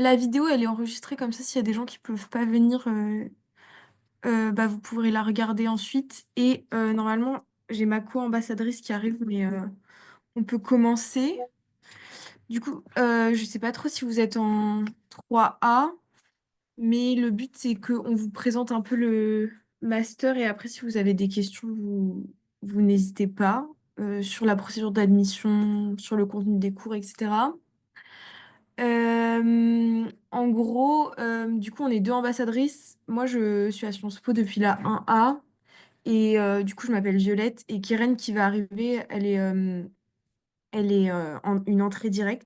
La vidéo, elle est enregistrée comme ça, s'il y a des gens qui peuvent pas venir, bah, vous pourrez la regarder ensuite. Et normalement, j'ai ma co-ambassadrice qui arrive, mais on peut commencer. Du coup, je sais pas trop si vous êtes en 3A, mais le but, c'est qu'on vous présente un peu le master et après, si vous avez des questions, vous n'hésitez pas sur la procédure d'admission, sur le contenu des cours, etc. En gros, du coup, on est deux ambassadrices. Moi, je suis à Sciences Po depuis la 1A. Et du coup, je m'appelle Violette. Et Keren, qui va arriver, elle est en une entrée directe.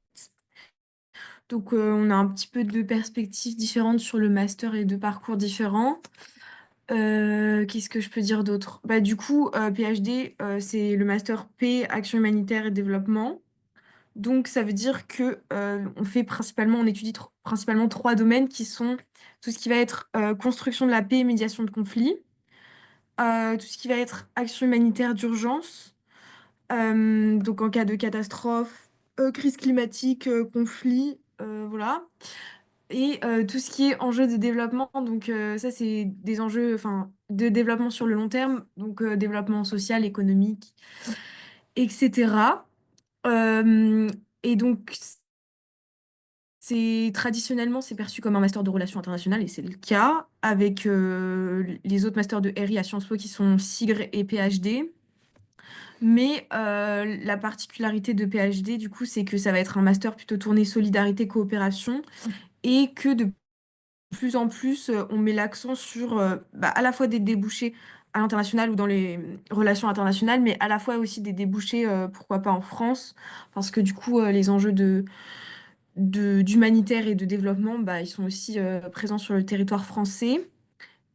Donc, on a un petit peu de perspectives différentes sur le master et de parcours différents. Qu'est-ce que je peux dire d'autre? Bah, du coup, PhD, c'est le master P, Action humanitaire et développement. Donc, ça veut dire que on étudie principalement trois domaines qui sont tout ce qui va être construction de la paix et médiation de conflits, tout ce qui va être action humanitaire d'urgence, donc en cas de catastrophe, crise climatique, conflit, voilà, et tout ce qui est enjeux de développement. Donc, ça, c'est des enjeux, enfin, de développement sur le long terme, donc développement social, économique, etc. Euh, et donc, traditionnellement, c'est perçu comme un master de relations internationales et c'est le cas avec les autres masters de RI à Sciences Po qui sont SIGRE et PhD. Mais la particularité de PhD, du coup, c'est que ça va être un master plutôt tourné solidarité, coopération et que de plus en plus, on met l'accent sur bah, à la fois des débouchés à l'international ou dans les relations internationales, mais à la fois aussi des débouchés, pourquoi pas en France, parce que du coup, les enjeux d'humanitaire et de développement, bah, ils sont aussi présents sur le territoire français.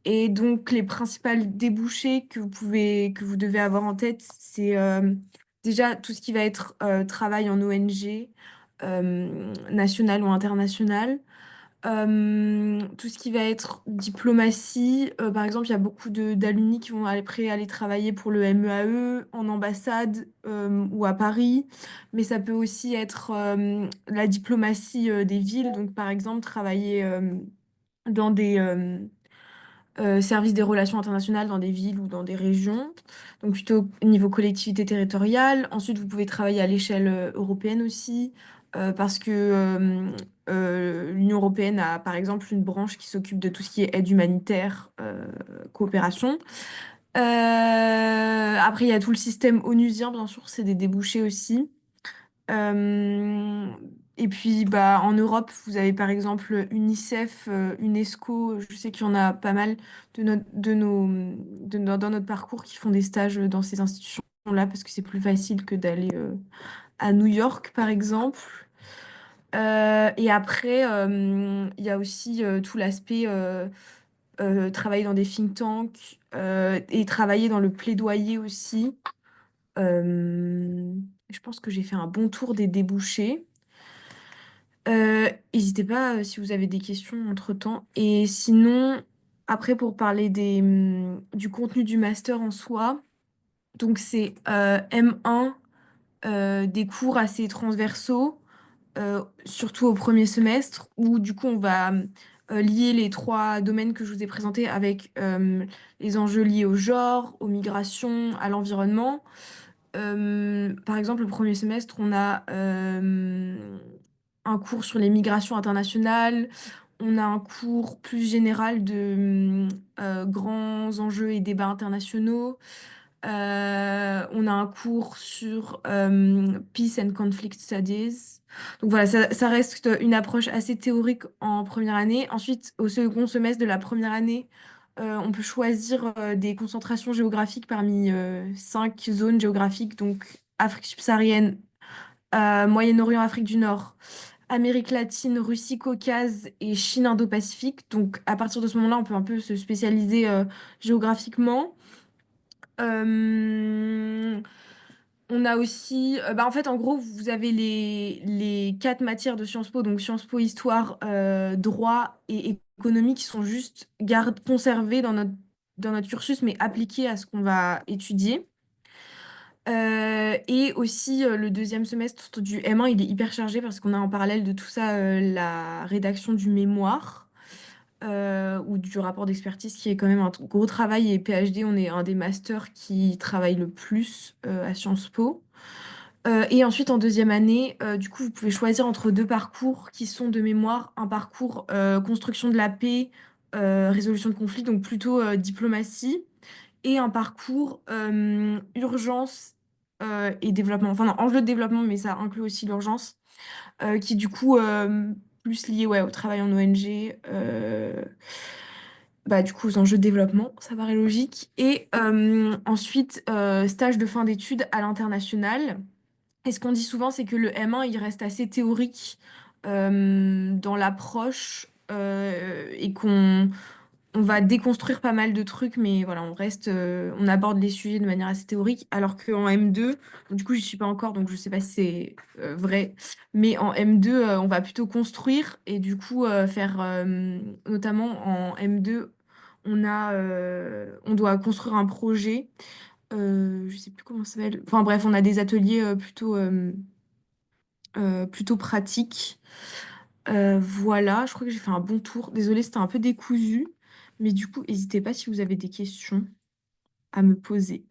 Et donc, les principales débouchés que vous devez avoir en tête, c'est déjà tout ce qui va être travail en ONG, national ou international. Tout ce qui va être diplomatie, par exemple, il y a beaucoup d'alumni qui vont après aller travailler pour le MEAE en ambassade ou à Paris, mais ça peut aussi être la diplomatie des villes, donc par exemple travailler dans des services des relations internationales dans des villes ou dans des régions, donc plutôt au niveau collectivité territoriale. Ensuite, vous pouvez travailler à l'échelle européenne aussi, parce que l'Union européenne a par exemple une branche qui s'occupe de tout ce qui est aide humanitaire, coopération. Après, il y a tout le système onusien, bien sûr, c'est des débouchés aussi. Euh, et puis, bah, en Europe, vous avez par exemple UNICEF, UNESCO, je sais qu'il y en a pas mal dans notre parcours qui font des stages dans ces institutions-là parce que c'est plus facile que d'aller à New York, par exemple. Et après, il y a aussi tout l'aspect travailler dans des think tanks et travailler dans le plaidoyer aussi. Je pense que j'ai fait un bon tour des débouchés. N'hésitez pas si vous avez des questions entre-temps. Et sinon, après, pour parler du contenu du master en soi, donc c'est M1, des cours assez transversaux, surtout au premier semestre, où du coup on va lier les trois domaines que je vous ai présentés avec les enjeux liés au genre, aux migrations, à l'environnement. Par exemple, le premier semestre, on a un cours sur les migrations internationales, on a un cours plus général de grands enjeux et débats internationaux, on a un cours sur Peace and Conflict Studies. Donc voilà, ça reste une approche assez théorique en première année. Ensuite, au second semestre de la première année, on peut choisir des concentrations géographiques parmi 5 zones géographiques, donc Afrique subsaharienne, Moyen-Orient, Afrique du Nord, Amérique latine, Russie, Caucase et Chine Indo-Pacifique. Donc à partir de ce moment-là, on peut un peu se spécialiser géographiquement. Euh, on a aussi, bah en fait, en gros, vous avez les 4 matières de Sciences Po, donc Sciences Po, histoire, droit et économie, qui sont juste conservées dans notre cursus, mais appliquées à ce qu'on va étudier. Et aussi, le deuxième semestre du M1, il est hyper chargé parce qu'on a en parallèle de tout ça la rédaction du mémoire ou du rapport d'expertise qui est quand même un gros travail. Et PhD, on est un des masters qui travaille le plus à Sciences Po. Et ensuite, en deuxième année, du coup, vous pouvez choisir entre deux parcours qui sont de mémoire, un parcours construction de la paix, résolution de conflits, donc plutôt diplomatie, et un parcours urgence et développement. Enfin, non, enjeu de développement, mais ça inclut aussi l'urgence, qui du coup plus lié ouais, au travail en ONG. Bah, du coup, aux enjeux de développement, ça paraît logique. Et ensuite, stage de fin d'études à l'international. Et ce qu'on dit souvent, c'est que le M1, il reste assez théorique dans l'approche et qu'on va déconstruire pas mal de trucs, mais voilà, on aborde les sujets de manière assez théorique, alors qu'en M2, du coup, je suis pas encore, donc je sais pas si c'est vrai, mais en M2, on va plutôt construire et du coup, faire, notamment en M2, on doit construire un projet, je sais plus comment ça s'appelle, enfin bref, on a des ateliers plutôt pratiques. Voilà, je crois que j'ai fait un bon tour. Désolée, c'était un peu décousu, mais du coup, n'hésitez pas si vous avez des questions à me poser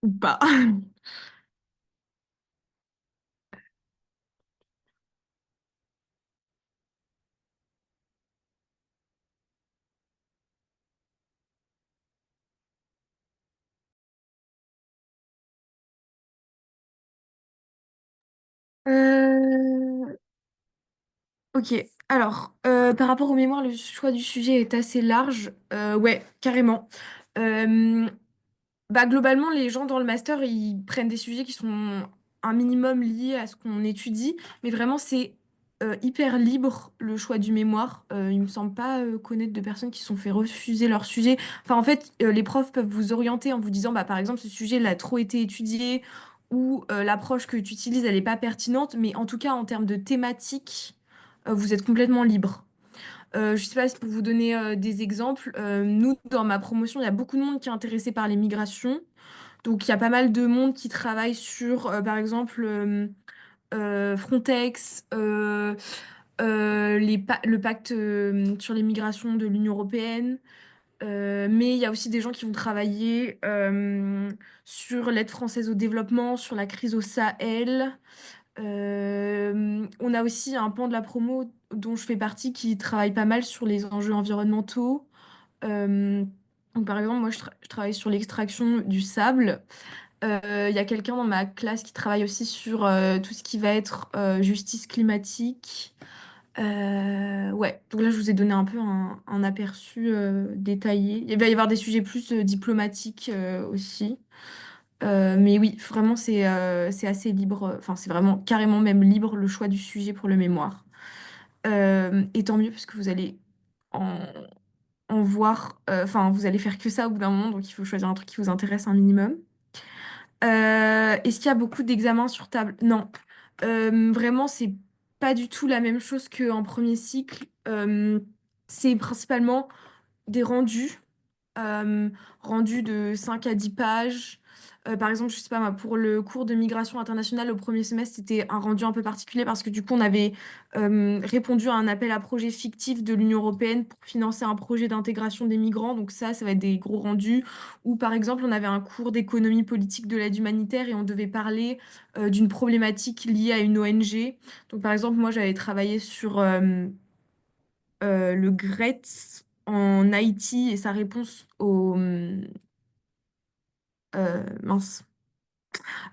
ou pas. Euh, Ok, alors, par rapport aux mémoires, le choix du sujet est assez large. Ouais, carrément. Euh, Bah, globalement, les gens dans le master, ils prennent des sujets qui sont un minimum liés à ce qu'on étudie, mais vraiment, c'est hyper libre le choix du mémoire. Il me semble pas connaître de personnes qui se sont fait refuser leur sujet. Enfin, en fait, les profs peuvent vous orienter en vous disant, bah, par exemple, ce sujet, il a trop été étudié ou l'approche que tu utilises, elle n'est pas pertinente, mais en tout cas, en termes de thématique, vous êtes complètement libre. Je sais pas si pour vous donner des exemples. Nous, dans ma promotion, il y a beaucoup de monde qui est intéressé par les migrations. Donc, il y a pas mal de monde qui travaille sur, par exemple, Frontex, le pacte sur les migrations de l'Union européenne. Mais il y a aussi des gens qui vont travailler sur l'aide française au développement, sur la crise au Sahel. On a aussi un pan de la promo dont je fais partie qui travaille pas mal sur les enjeux environnementaux. Euh, donc par exemple, moi, je travaille sur l'extraction du sable. Il y a quelqu'un dans ma classe qui travaille aussi sur tout ce qui va être justice climatique. Ouais, donc là, je vous ai donné un peu un aperçu détaillé. Il va y avoir des sujets plus diplomatiques aussi. Mais oui, vraiment, c'est assez libre. Enfin, c'est vraiment carrément même libre le choix du sujet pour le mémoire. Et tant mieux, parce que vous allez en, en voir. Enfin, vous allez faire que ça au bout d'un moment, donc il faut choisir un truc qui vous intéresse un minimum. Est-ce qu'il y a beaucoup d'examens sur table? Non. Vraiment, c'est pas du tout la même chose qu'en premier cycle. C'est principalement des euh, rendus de 5 à 10 pages. Par exemple, je sais pas, moi, pour le cours de migration internationale au premier semestre, c'était un rendu un peu particulier parce que du coup, on avait répondu à un appel à projet fictif de l'Union européenne pour financer un projet d'intégration des migrants. Donc ça va être des gros rendus. Ou par exemple, on avait un cours d'économie politique de l'aide humanitaire et on devait parler d'une problématique liée à une ONG. Donc par exemple, moi, j'avais travaillé sur le GRET en Haïti et sa réponse au... mince.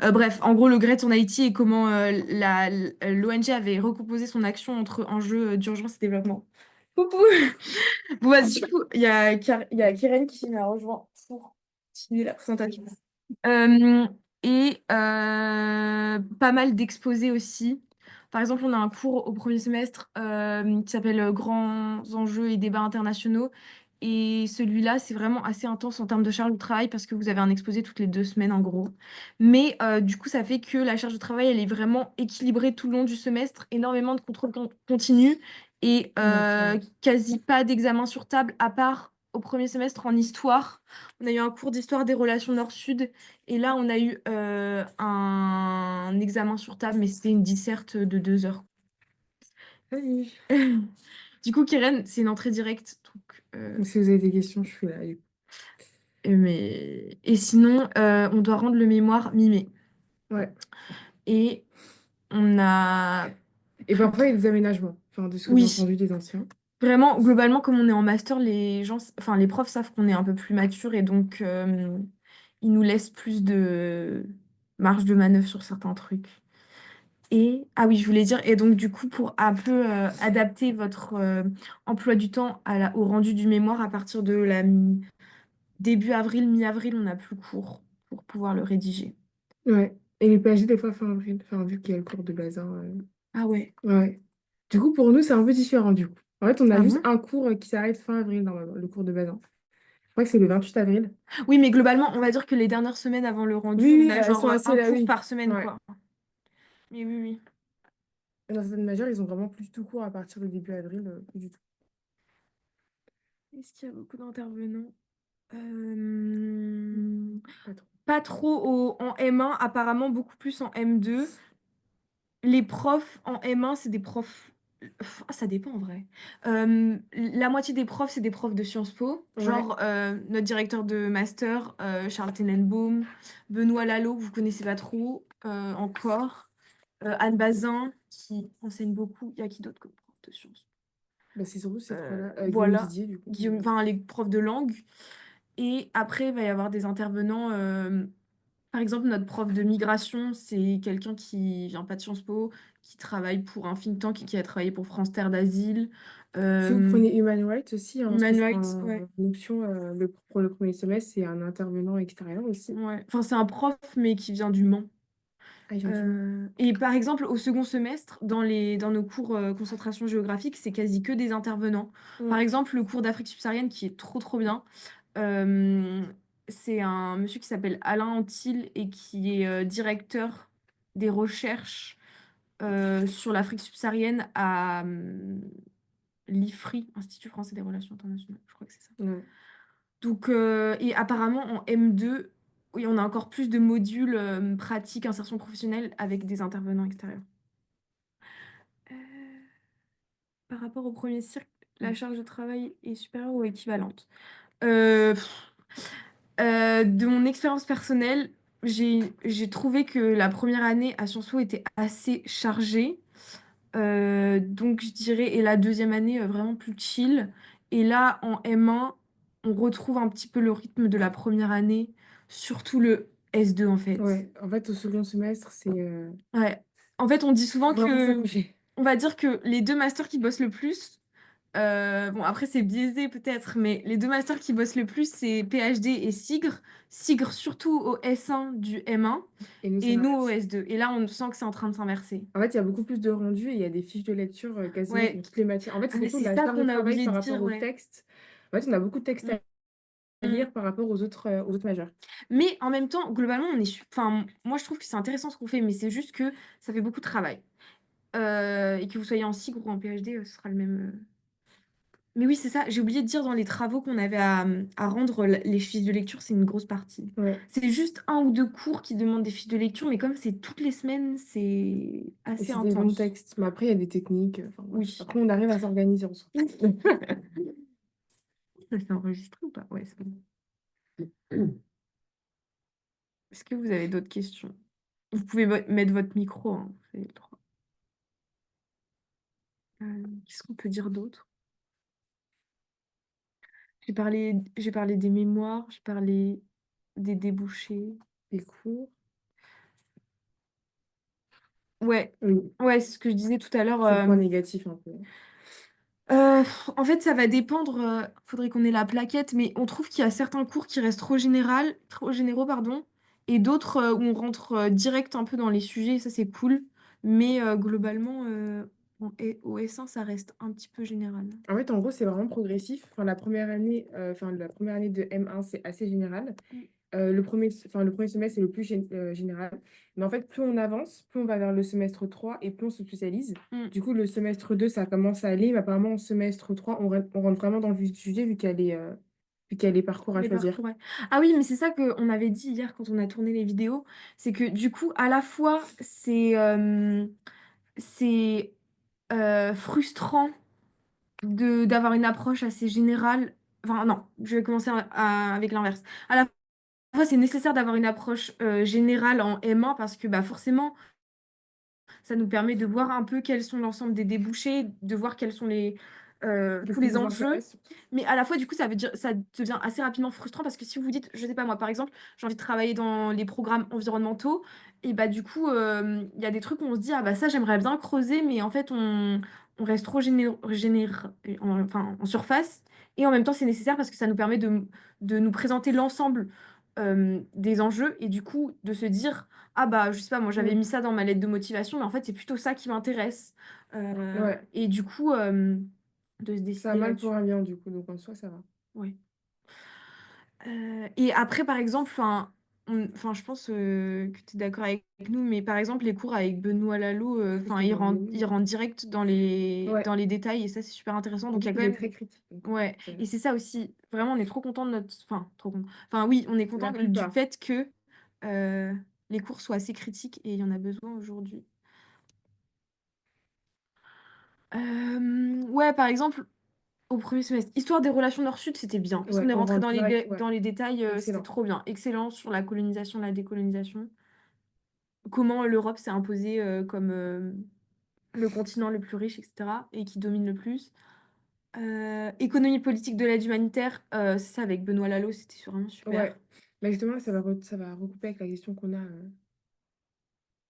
Bref, en gros, le GRET en Haïti et comment l'ONG avait recomposé son action entre enjeux d'urgence et développement. Coucou! Bon, bah, du coup, il y a Keren qui m'a rejoint pour continuer la présentation. Euh, et pas mal d'exposés aussi. Par exemple, on a un cours au premier semestre qui s'appelle Grands enjeux et débats internationaux. Et celui-là, c'est vraiment assez intense en termes de charge de travail parce que vous avez un exposé toutes les 2 semaines en gros. Mais du coup, ça fait que la charge de travail, elle est vraiment équilibrée tout le long du semestre. Énormément de contrôle continu et quasi pas d'examen sur table à part au premier semestre en histoire. On a eu un cours d'histoire des relations Nord-Sud. Et là, on a eu un examen sur table, mais c'était une disserte de 2 heures. Oui. Du coup, Keren, c'est une entrée directe. Donc, Si vous avez des questions, je suis là. et sinon, on doit rendre le mémoire mi-mai. Ouais. Et on a Et plus parfois, il y a des aménagements, enfin, de ce que j'ai Oui, entendu des anciens. vraiment, globalement, comme on est en master, les gens, enfin, les profs savent qu'on est un peu plus mature et donc ils nous laissent plus de marge de manœuvre sur certains trucs. Et, ah oui, je voulais dire, et donc du coup, pour un peu adapter votre emploi du temps au rendu du mémoire, à partir de début avril, mi-avril, on n'a plus cours pour pouvoir le rédiger. Ouais. Et les PhD, des fois, fin avril, enfin, vu qu'il y a le cours de bazin. Ah ouais. Ouais. Du coup, pour nous, c'est un peu différent, du coup. En fait, on a Ah juste bon? un cours qui s'arrête fin avril, normalement, le cours de bazin. Je crois que c'est le 28 avril. Oui, mais globalement, on va dire que les dernières semaines avant le rendu, Oui, on oui, a elles sont genre assez un là, cours oui. par semaine, Ouais. quoi. Mais oui, oui. Et dans certaines majeures, ils ont vraiment plus tout cours à partir de début avril, plus du tout. Est-ce qu'il y a beaucoup d'intervenants? Euh, Pas trop. Pas trop en M1, apparemment beaucoup plus en M2. Les profs en M1, c'est des profs. Ça dépend en vrai. La moitié des profs, c'est des profs de Sciences Po. Ouais. Genre notre directeur de master, Charles Tenenbaum, Benoît Lalo, vous connaissez pas trop encore. Anne Bazin, qui enseigne beaucoup. Il y a qui d'autre comme prof de Sciences Bah, c'est surtout Po? ces trois-là. Guillaume Voilà. Didier, du coup. Guillaume, enfin, les profs de langue. Et après, il va y avoir des intervenants. Par exemple, notre prof de migration, c'est quelqu'un qui vient pas de Sciences Po, qui travaille pour un think tank et qui a travaillé pour France Terre d'Asile. Si vous Euh, prenez Human Rights aussi, hein, Human c'est Rights, ouais. une option pour le premier semestre, c'est un intervenant extérieur aussi. Ouais. Enfin, c'est un prof, mais qui vient du Mans. Ah, il vient du Mans. Et par exemple, au second semestre, dans nos cours concentration géographique, c'est quasi que des intervenants. Par Ouais. exemple, le cours d'Afrique subsaharienne qui est trop trop bien, euh, c'est un monsieur qui s'appelle Alain Antil et qui est directeur des recherches sur l'Afrique subsaharienne à l'IFRI, Institut français des relations internationales. Je crois que c'est ça. Ouais. Donc, et apparemment en M2, oui, on a encore plus de modules pratiques, insertion professionnelle avec des intervenants extérieurs. Euh, Par rapport au premier cycle, la charge de travail est supérieure ou équivalente? Euh, pff, de mon expérience personnelle, j'ai trouvé que la première année à Sciences Po était assez chargée. Donc je dirais, et la deuxième année vraiment plus chill. Et là, en M1, on retrouve un petit peu le rythme de la première année, surtout le S2 en fait. Ouais. En fait, au second semestre, c'est Ouais. En fait, on dit souvent faut vraiment que, s'accrocher. on va dire que les deux masters qui bossent le plus, bon après c'est biaisé peut-être, mais les deux masters qui bossent le plus, c'est PhD et SIGRE. SIGRE surtout au S1 du M1 Et nous, c'est et nous au l'inverse. S2. Et là, on sent que c'est en train de s'inverser. En fait, il y a beaucoup plus de rendus et il y a des fiches de lecture quasiment Ouais, pour toutes les matières. En fait, c'est ah, surtout c'est la ça charge de qu'on a travail oublié par de rapport dire, au ouais. texte. En fait, on a beaucoup de textes Mm, à mm. lire par rapport aux autres majeurs. Mais en même temps, globalement, enfin, moi je trouve que c'est intéressant ce qu'on fait, mais c'est juste que ça fait beaucoup de travail. Et que vous soyez en SIG ou en PhD, ce sera le même. Mais oui, c'est ça, j'ai oublié de dire dans les travaux qu'on avait à rendre, les fiches de lecture, c'est une grosse partie. Ouais. C'est juste un ou deux cours qui demandent des fiches de lecture, mais comme c'est toutes les semaines, c'est Et assez c'est des longs intense. textes. Mais après, il y a des techniques. Enfin, bref. Oui. Après, on arrive à s'organiser ensemble. Ça s'est enregistré ou pas? Ouais, c'est bon. Est-ce que vous avez d'autres questions? Vous pouvez mettre votre micro, hein, vous avez le droit. Qu'est-ce qu'on peut dire d'autre? J'ai parlé des mémoires, j'ai parlé des débouchés. Les cours. Ouais, Oui. ouais, c'est ce que je disais tout à l'heure. C'est le point négatif un peu. En fait, ça va dépendre. Faudrait qu'on ait la plaquette, mais on trouve qu'il y a certains cours qui restent trop généraux, pardon, et d'autres où on rentre direct un peu dans les sujets. Ça, c'est cool. Mais globalement, au S1, ça reste un petit peu général. En fait, en gros, c'est vraiment progressif. Enfin, la première année de M1, c'est assez général. Mm, Le premier semestre, c'est le plus général. Mais en fait, plus on avance, plus on va vers le semestre 3 et plus on se spécialise. mm. Du coup, le semestre 2 ça commence à aller. Mais apparemment, en semestre 3 on rentre vraiment dans le vif du sujet vu qu'il y a vu qu'il y a les parcours à Les choisir. parcours, ouais. Ah oui, mais c'est ça qu'on avait dit hier quand on a tourné les vidéos, c'est que du coup, à la fois, c'est frustrant d'avoir une approche assez générale. Enfin, non, je vais commencer avec l'inverse. À la fois, c'est nécessaire d'avoir une approche générale en M1 parce que bah, forcément, ça nous permet de voir un peu quels sont l'ensemble des débouchés, de voir quels sont De tous qui les nous enjeux. intéresse. Mais à la fois, du coup, ça veut dire, ça devient assez rapidement frustrant parce que si vous vous dites, je sais pas moi, par exemple, j'ai envie de travailler dans les programmes environnementaux, et bah du coup, il y a des trucs où on se dit, ah bah ça, j'aimerais bien creuser, mais en fait, on reste trop enfin, en surface. Et en même temps, c'est nécessaire parce que ça nous permet de nous présenter l'ensemble des enjeux et du coup, de se dire, ah bah, je sais pas, moi j'avais Mm. mis ça dans ma lettre de motivation, mais en fait, c'est plutôt ça qui m'intéresse. Ouais, Et du coup, de se ça a décider mal pour là-dessus. un bien, du coup, donc en soi, ça va. Ouais. Et après, par exemple, enfin, je pense que tu es d'accord avec nous, mais par exemple, les cours avec Benoît Lalo, enfin, C'était dans le il monde. rentre direct Ouais, dans les détails et ça, c'est super intéressant. en Donc, il y plus, a quand il est même. très critique. Donc, Ouais. c'est Et c'est ça aussi. Vraiment, on est trop content de notre. Enfin, trop content. Enfin, oui, on est la content du plupart. fait que euh, les cours soient assez critiques et il y en a besoin aujourd'hui. Ouais, par exemple, au premier semestre, histoire des relations Nord-Sud, c'était bien. Parce qu'on Ouais, est on rentré rentre direct. Ouais, dans les détails, c'était excellent. trop bien. Excellent sur la colonisation, la décolonisation. Comment l'Europe s'est imposée comme le continent le plus riche, etc. et qui domine le plus. Économie politique de l'aide humanitaire, c'est ça avec Benoît Lalo, c'était vraiment Ouais, super. mais justement, ça va recouper avec la question qu'on a.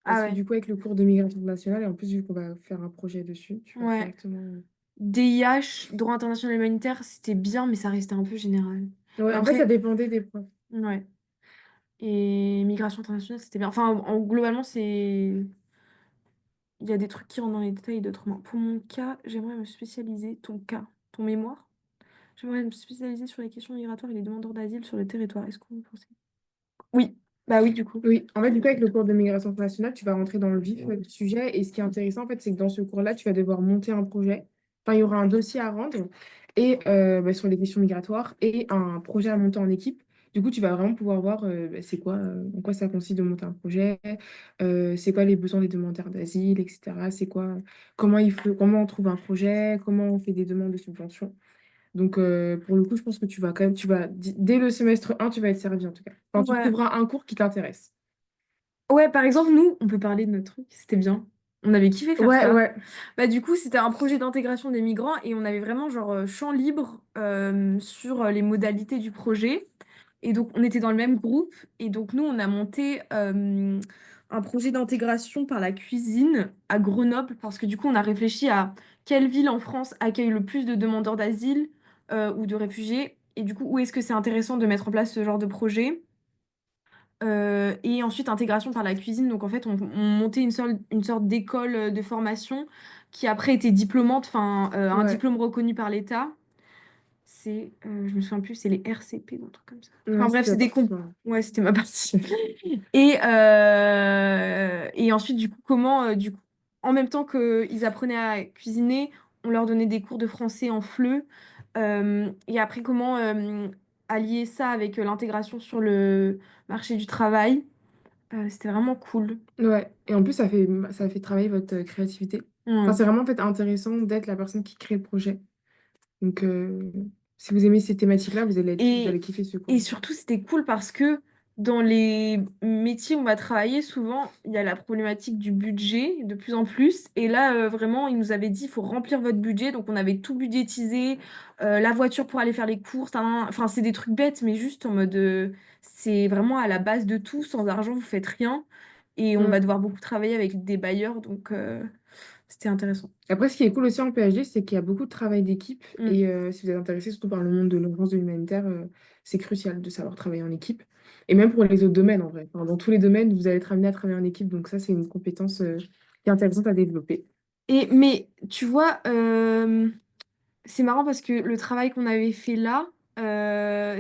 Ah Parce que ouais, du coup, avec le cours de migration nationale, et en plus, vu qu'on va faire un projet dessus, tu vas ouais. directement. DIH, droit international humanitaire, c'était bien, mais ça restait un peu général. Ouais, en fait, ça Après, dépendait des profs. ouais. Et migration internationale, c'était bien. Enfin, globalement, c'est. Il y a des trucs qui rentrent dans les détails et d'autres moins. Pour mon cas, j'aimerais me spécialiser, ton cas, ton mémoire, j'aimerais me spécialiser sur les questions migratoires et les demandeurs d'asile sur le territoire. Est-ce que vous pensez? Oui, bah oui, du coup. Oui, en fait, du coup, avec le cours de migration internationale, tu vas rentrer dans le vif du sujet. Et ce qui est intéressant, en fait, c'est que dans ce cours-là, tu vas devoir monter un projet. Enfin, il y aura un dossier à rendre et, bah, sur les questions migratoires et un projet à monter en équipe. Du coup, tu vas vraiment pouvoir voir bah, c'est quoi, en quoi ça consiste de monter un projet, c'est quoi les besoins des demandeurs d'asile, etc. C'est quoi, comment on trouve un projet, comment on fait des demandes de subventions. Donc, pour le coup, je pense que tu vas quand même, dès le semestre 1, tu vas être servi en tout cas. Enfin, tu Ouais. trouveras un cours qui t'intéresse. Ouais, par exemple, nous, on peut parler de notre truc, c'était bien. On avait kiffé faire Ouais, ça. ouais, Bah, du coup, c'était un projet d'intégration des migrants et on avait vraiment genre champ libre sur les modalités du projet. Et donc, on était dans le même groupe. Et donc, nous, on a monté un projet d'intégration par la cuisine à Grenoble parce que du coup, on a réfléchi à quelle ville en France accueille le plus de demandeurs d'asile ou de réfugiés. Et du coup, où est-ce que c'est intéressant de mettre en place ce genre de projet? Et ensuite, intégration par la cuisine. Donc, en fait, on montait une sorte d'école de formation qui après était diplômante, enfin, un ouais. diplôme reconnu par l'État. Je me souviens plus, c'est les RCP ou un truc comme ça. Ouais, Enfin, bref, c'était c'est la des partie comptes. soirée. Ouais, c'était ma partie. Et ensuite, du coup, en même temps qu'ils apprenaient à cuisiner, on leur donnait des cours de français en FLE. Et après, comment allier ça avec l'intégration sur le marché du travail. C'était vraiment cool. Ouais. Et en plus, ça fait travailler votre créativité. Enfin, Ouais. c'est vraiment en fait intéressant d'être la personne qui crée le projet. Donc, si vous aimez ces thématiques-là, vous allez Et, kiffer ce cours. et surtout, c'était cool parce que dans les métiers où on va travailler, souvent, il y a la problématique du budget de plus en plus. Et là, vraiment, ils nous avaient dit, il faut remplir votre budget. Donc, on avait tout budgétisé, la voiture pour aller faire les courses. Enfin, c'est des trucs bêtes, mais juste en mode, c'est vraiment à la base de tout. Sans argent, vous faites rien. Et on va Mm. devoir beaucoup travailler avec des bailleurs. Donc, c'était intéressant. Après, ce qui est cool aussi en PhD, c'est qu'il y a beaucoup de travail d'équipe. Mm. Et si vous êtes intéressé surtout par le monde de l'urgence de l'humanitaire, c'est crucial de savoir travailler en équipe. Et même pour les autres domaines, en vrai. Enfin, dans tous les domaines, vous allez être amené à travailler en équipe. Donc ça, c'est une compétence qui est intéressante à développer. Mais tu vois, c'est marrant parce que le travail qu'on avait fait là,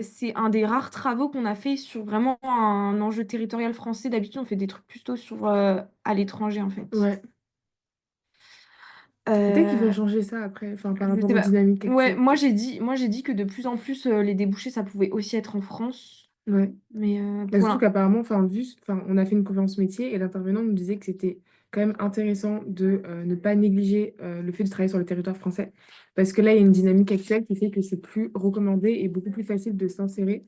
c'est un des rares travaux qu'on a fait sur vraiment un enjeu territorial français. D'habitude, on fait des trucs plutôt sur à l'étranger en fait. Ouais, Peut-être qu'ils vont Euh, changer ça après, enfin, par je rapport sais aux pas. dynamiques Ouais, actuelles. moi j'ai dit que de plus en plus les débouchés ça pouvait aussi être en France, Ouais. mais Bah, pour surtout l'in- qu'apparemment, enfin, enfin, on a fait une conférence métier et l'intervenant nous disait que c'était quand même intéressant de ne pas négliger le fait de travailler sur le territoire français. Parce que là, il y a une dynamique actuelle qui fait que c'est plus recommandé et beaucoup plus facile de s'insérer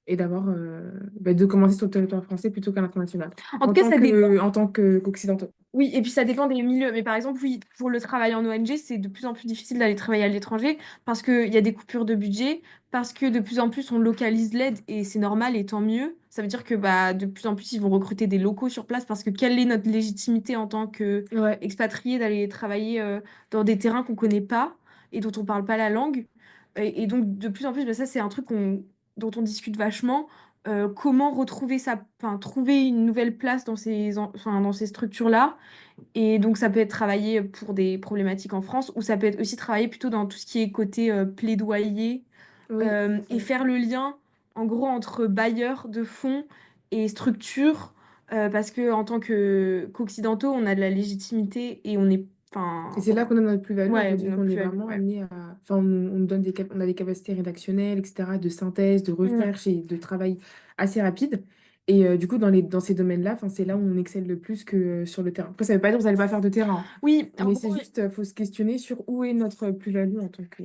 et d'avoir de commencer sur le territoire français plutôt qu'à l'international, En tout cas, ça dépend. en tant que qu'occidentaux. Oui, et puis ça dépend des milieux. Mais par exemple, oui, pour le travail en ONG, c'est de plus en plus difficile d'aller travailler à l'étranger parce qu'il y a des coupures de budget, parce que de plus en plus on localise l'aide et c'est normal et tant mieux. Ça veut dire que bah, de plus en plus ils vont recruter des locaux sur place parce que quelle est notre légitimité en tant Ouais, qu'expatriés d'aller travailler dans des terrains qu'on connaît pas et dont on parle pas la langue. Et donc de plus en plus, bah, ça c'est un truc dont on discute vachement. Comment retrouver enfin, trouver une nouvelle place dans enfin, dans ces structures-là et donc, ça peut être travaillé pour des problématiques en France ou ça peut être aussi travaillé plutôt dans tout ce qui est côté plaidoyer oui. et faire le lien, en gros, entre bailleurs de fonds et structures parce que en tant qu'occidentaux, on a de la légitimité et on est, Et enfin, c'est là qu'on a notre plus-value, en ouais, fait, vu notre qu'on est plus-value, vraiment ouais. amené à... Enfin, on nous donne on a des capacités rédactionnelles, etc., de synthèse, de Mm. recherche et de travail assez rapide. Et du coup, dans ces domaines-là, enfin, c'est là où on excelle le plus que sur le terrain. Après, ça veut pas dire que vous n'allez pas faire de terrain, hein, Oui, en mais c'est gros, juste, faut se questionner sur où est notre plus-value en tant que...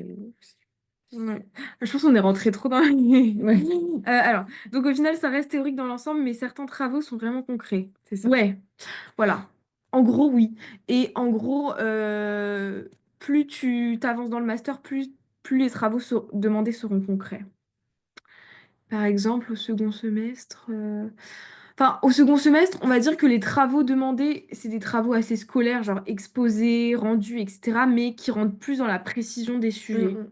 ouais. Je pense qu'on est rentré trop dans les... Ouais, Alors, donc au final, ça reste théorique dans l'ensemble, mais certains travaux sont vraiment concrets. c'est ça. Ouais. Voilà. En gros, oui. Et en gros, plus tu t'avances dans le master, plus les travaux demandés seront concrets. Par exemple, au second semestre. Enfin, au second semestre, on va dire que les travaux demandés, c'est des travaux assez scolaires, genre exposés, rendus, etc., mais qui rentrent plus dans la précision des Mm, sujets. mm.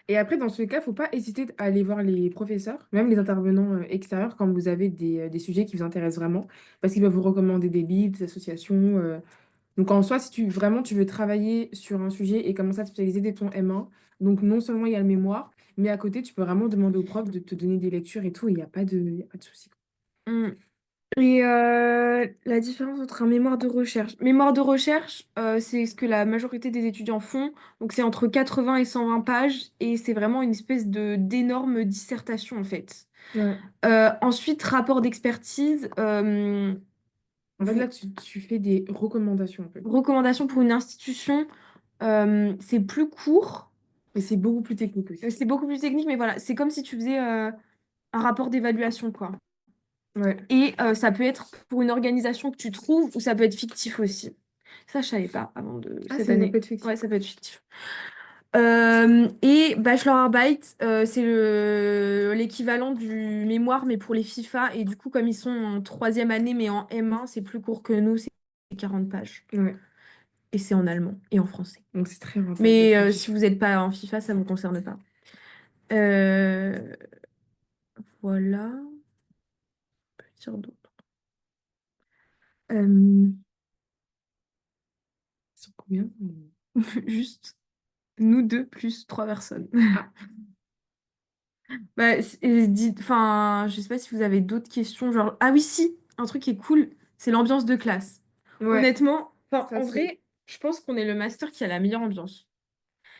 Et après, dans ce cas, faut pas hésiter à aller voir les professeurs, même les intervenants extérieurs, quand vous avez des sujets qui vous intéressent vraiment, parce qu'ils peuvent vous recommander des livres, des associations. Donc en soi, si vraiment tu veux travailler sur un sujet et commencer à te spécialiser dès ton M1, donc non seulement il y a le mémoire, mais à côté, tu peux vraiment demander au prof de te donner des lectures et tout, et il y a pas de souci. Mm. Et la différence entre un mémoire de recherche. Mémoire de recherche, c'est ce que la majorité des étudiants font. Donc c'est entre 80 et 120 pages et c'est vraiment une espèce de d'énorme dissertation en fait. Ouais. Ensuite, rapport d'expertise, En fait, là, tu fais des recommandations un peu. recommandation pour une institution, c'est plus court. Mais c'est beaucoup plus technique aussi. C'est beaucoup plus technique, mais voilà, c'est comme si tu faisais un rapport d'évaluation quoi. Ouais. Et ça peut être pour une organisation que tu trouves ou ça peut être fictif aussi. Ça, je savais pas avant de Ah, cette ça peut année. être fictif. Ouais, ça peut être fictif. Et Bachelorarbeit, c'est l'équivalent du mémoire, mais pour les FIFA. Et du coup, comme ils sont en troisième année, mais en M1, c'est plus court que nous, c'est 40 pages. Ouais. Et c'est en allemand et en français. Donc c'est très rentable Mais d'être en si FIFA. vous n'êtes pas en FIFA, ça ne vous concerne pas. Euh, voilà. Que dire d'autre. Euh, Ils sont combien? juste nous deux plus trois personnes. Ah, Bah, enfin, je sais pas si vous avez d'autres questions, genre, ah oui, si, un truc qui est cool, c'est l'ambiance de classe. ouais, Honnêtement, enfin, ça en c'est. vrai, je pense qu'on est le master qui a la meilleure ambiance.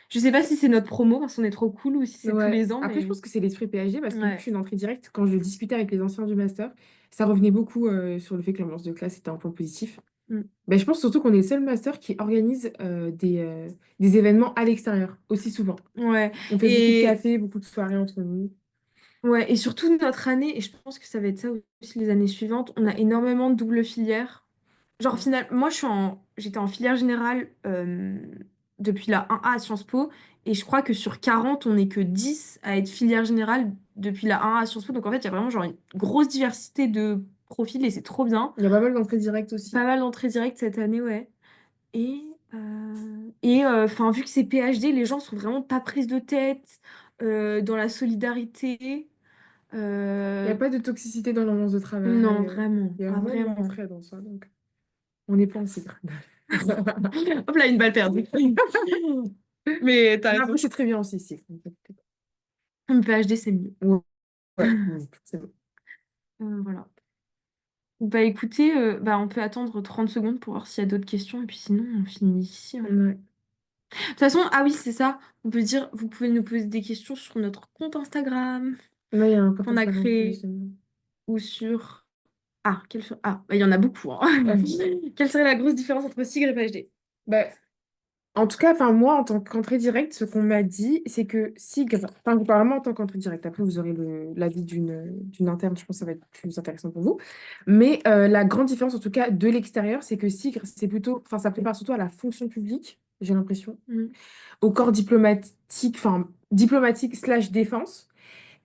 Je sais pas si c'est notre promo parce qu'on est trop cool ou si c'est tous Ouais. les ans, Après, je mais pense que c'est l'esprit PhD parce que vu que je ouais. suis une entrée directe, quand je discutais avec les anciens du master, ça revenait beaucoup sur le fait que l'ambiance de classe était un point positif. Mm. Ben, je pense surtout qu'on est le seul master qui organise des événements à l'extérieur aussi souvent. Ouais. On fait beaucoup de Et cafés, beaucoup de soirées entre nous. ouais, et surtout notre année, et je pense que ça va être ça aussi les années suivantes, on a énormément de double filières. Genre, moi, j'étais en filière générale depuis la 1A à Sciences Po, et je crois que sur 40 on n'est que 10 à être filière générale depuis la 1A à Sciences Po. Donc, en fait, il y a vraiment genre une grosse diversité de profils, et c'est trop bien. Il y a pas mal d'entrées directes aussi. Pas mal d'entrées directes cette année, ouais. Enfin, vu que c'est PhD, les gens sont vraiment pas prises de tête dans la solidarité. Il n'y a Euh, pas de toxicité dans l'ambiance de non, travail. vraiment, Il y a pas vraiment de vraiment. l'entraide en soi. Donc, on n'est pas en cidre. Hop là, une balle perdue. Mais t'as Mais raison. après, c'est très bien aussi ici. Un PhD, c'est mieux. Ouais, ouais, c'est bon. Voilà. Bah écoutez, bah, on peut attendre 30 secondes pour voir s'il y a d'autres questions, et puis sinon, on finit ici, hein. Ouais. De toute façon, ah oui, c'est ça. On peut dire, vous pouvez nous poser des questions sur notre compte Instagram Là, il y a un compte qu'on a Instagram créé ou sur... Ah, bah, il y en a beaucoup, hein. Quelle serait la grosse différence entre Sigre et PhD? Bah, en tout cas, enfin, moi, en tant qu'entrée directe, ce qu'on m'a dit, c'est que SIGR, enfin, vous parlez vraiment en tant qu'entrée directe, après, vous aurez l'avis d'une interne, je pense que ça va être plus intéressant pour vous. Mais la grande différence, en tout cas, de l'extérieur, c'est que SIGR, c'est plutôt, enfin, ça prépare surtout à la fonction publique, j'ai l'impression, Mm. au corps diplomatique, enfin, diplomatique slash défense.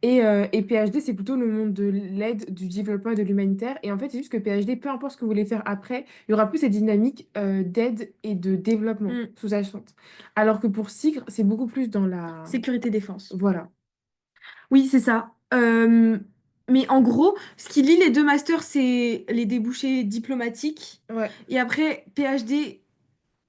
Et PhD, c'est plutôt le monde de l'aide, du développement et de l'humanitaire. Et en fait, c'est juste que PhD, peu importe ce que vous voulez faire après, il y aura plus cette dynamique d'aide et de développement Mm. sous-jacente. Alors que pour SIGR, c'est beaucoup plus dans la... Sécurité défense. Voilà. Oui, c'est ça. Mais en gros, ce qui lie les deux masters, c'est les débouchés diplomatiques. Ouais, Et après, PhD,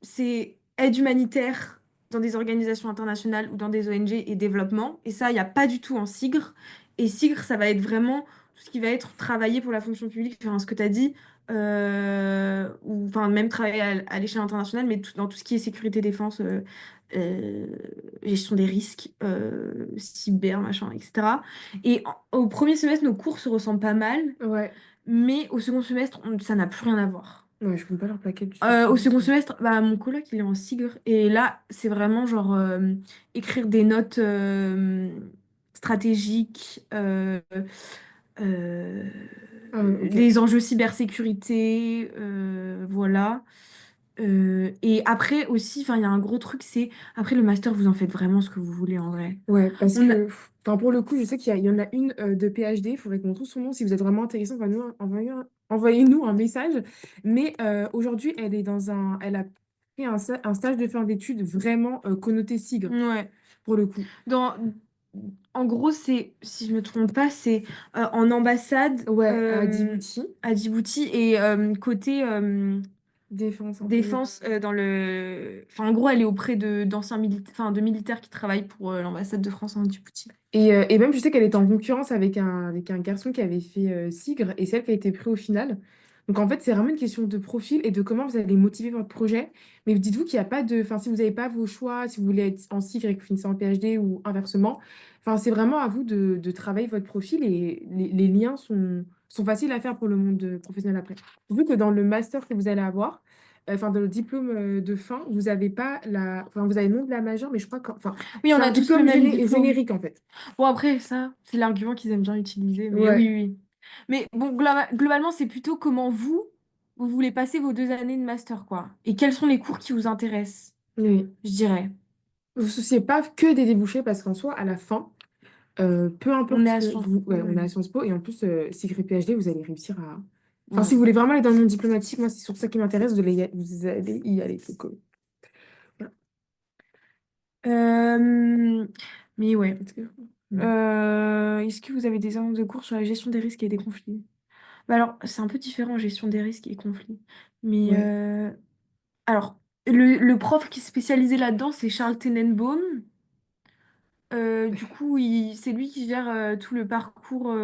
c'est aide humanitaire dans des organisations internationales ou dans des ONG et développement. Et ça, il n'y a pas du tout en SIGR. Et SIGR, ça va être vraiment tout ce qui va être travailler pour la fonction publique, enfin, ce que tu as dit, ou enfin, même travailler à l'échelle internationale, mais dans tout ce qui est sécurité, défense, euh, gestion des risques, cyber, machin, etc. Et au premier semestre, nos cours se ressemblent pas mal, ouais. mais au second semestre, ça n'a plus rien à voir. Ouais, je ne peux pas leur plaquer du Au second semestre. semestre, bah, mon coloc, il est en SIGR. Et là, c'est vraiment genre écrire des notes stratégiques, euh, Ah ouais, ok. les enjeux cybersécurité, voilà. Et après aussi, enfin, il y a un gros truc, c'est après le master, vous en faites vraiment ce que vous voulez en vrai. Ouais, parce On a- que, enfin, pour le coup, je sais qu'il y en a une de PhD. Il faudrait qu'on trouve son nom. Si vous êtes vraiment intéressant, envoyez-nous un message. Mais aujourd'hui, elle est dans un, elle a pris un stage de fin d'études vraiment connoté SIGRE, Ouais. pour le coup. Dans, en gros, c'est, si je me trompe pas, c'est en ambassade Ouais, à Djibouti. à Djibouti et côté Défense un peu. défense dans le. Enfin, en gros, elle est auprès d'anciens militaires, enfin, de militaires qui travaillent pour l'ambassade de France en Djibouti. Et même, je sais qu'elle était en concurrence avec un garçon qui avait fait SIGRE et celle qui a été prise au final. Donc, en fait, c'est vraiment une question de profil et de comment vous allez motiver votre projet. Mais dites-vous qu'il n'y a pas de... Enfin, si vous n'avez pas vos choix, si vous voulez être en SIGRE et que vous finissez en PhD ou inversement, enfin, c'est vraiment à vous de travailler votre profil et les liens sont faciles à faire pour le monde professionnel après. Vu que dans le master que vous allez avoir, enfin, dans le diplôme de fin, vous avez pas la... Enfin, vous avez le nom de la majeure, mais je crois que... Enfin, Oui, on c'est un a tous le diplôme même diplôme. générique, en fait. Bon, après, ça, c'est l'argument qu'ils aiment bien utiliser, mais oui, Ouais. oui. Mais bon, globalement, c'est plutôt comment vous voulez passer vos 2 années de master, quoi. Et quels sont les cours qui vous intéressent, Oui. je dirais. Vous souciez pas que des débouchés parce qu'en soi, à la fin, peu On importe est ce à que Sciences vous... Po, Ouais, on est ouais. à Sciences Po et en plus, si vous PhD, vous allez réussir à... Enfin, si Ouais. vous voulez vraiment aller dans le monde diplomatique, moi, c'est sur ça qui m'intéresse, vous allez y aller. Donc, voilà. Euh, Mais ouais. Mm. Est-ce que vous avez des exemples de cours sur la gestion des risques et des conflits? Bah alors, c'est un peu différent, gestion des risques et conflits. Mais Ouais. alors, le prof qui est spécialisé là-dedans, c'est Charles Tenenbaum. Du coup, c'est lui qui gère tout le parcours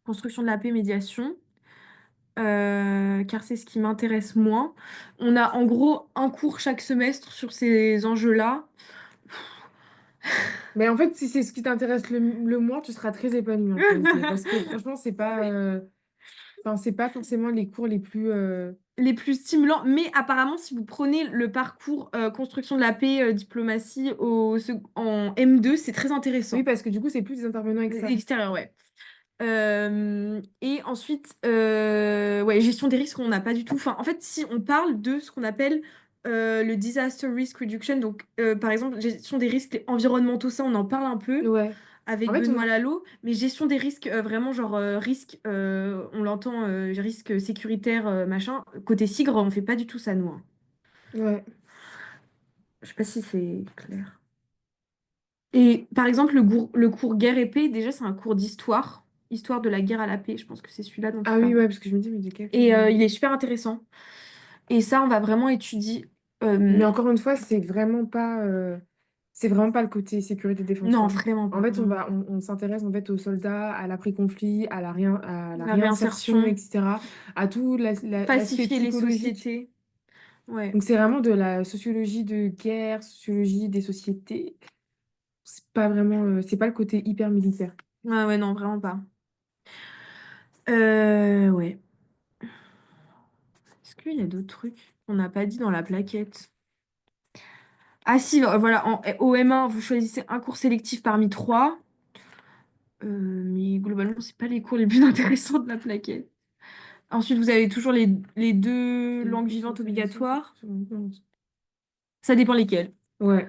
construction de la paix, médiation, car c'est ce qui m'intéresse moins. On a en gros un cours chaque semestre sur ces enjeux-là. Mais en fait, si c'est ce qui t'intéresse le moins, tu seras très épanoui en PhD. Parce que franchement, c'est pas... Enfin, c'est pas forcément les cours les plus... Les plus stimulants, mais apparemment, si vous prenez le parcours construction de la paix, diplomatie en M2, c'est très Oui, intéressant. parce que du coup, c'est plus des intervenants externes. Extérieur, ouais. Et ensuite, ouais, gestion des risques, on n'a pas du tout. Enfin, en fait, si on parle de ce qu'on appelle le disaster risk reduction, donc par exemple, gestion des risques environnementaux, ça, on en parle un peu Ouais. En avec fait, Benoît Lalo, mais gestion des risques, vraiment genre risque, on l'entend, risque sécuritaire, machin. Côté SIGRE, on fait pas du tout ça, nous, hein. ouais. Je sais pas si c'est clair. Et par exemple, le cours guerre et paix, déjà, c'est un cours d'histoire, histoire de la guerre à la paix. Je pense que c'est celui-là dont tu Ah oui, parles. ouais, parce que je me dis, mais de quel cours Et il est super intéressant. Et ça, on va vraiment étudier. Mais euh, encore une fois, c'est vraiment pas le côté sécurité défense, non, quoi. vraiment En pas. fait, Non. on s'intéresse en fait aux soldats, à l'après-conflit, à la La réinsertion, réinsertion, etc., à tout l'aspect pacifier les psychologique. sociétés. Ouais. Donc c'est vraiment de la sociologie de guerre, sociologie des sociétés. C'est pas vraiment, c'est pas le côté hyper militaire. Ouais, ouais, non, vraiment pas. Ouais. Est-ce qu'il y a d'autres trucs qu'on n'a pas dit dans la plaquette? Ah si, voilà, au M1, vous choisissez un cours sélectif parmi trois. Mais globalement, c'est pas les cours les plus intéressants de la plaquette. Ensuite, vous avez toujours les deux Les langues cours sont vivantes intéressants, les obligatoires. cours sont intenses. Ça dépend lesquelles. Ouais.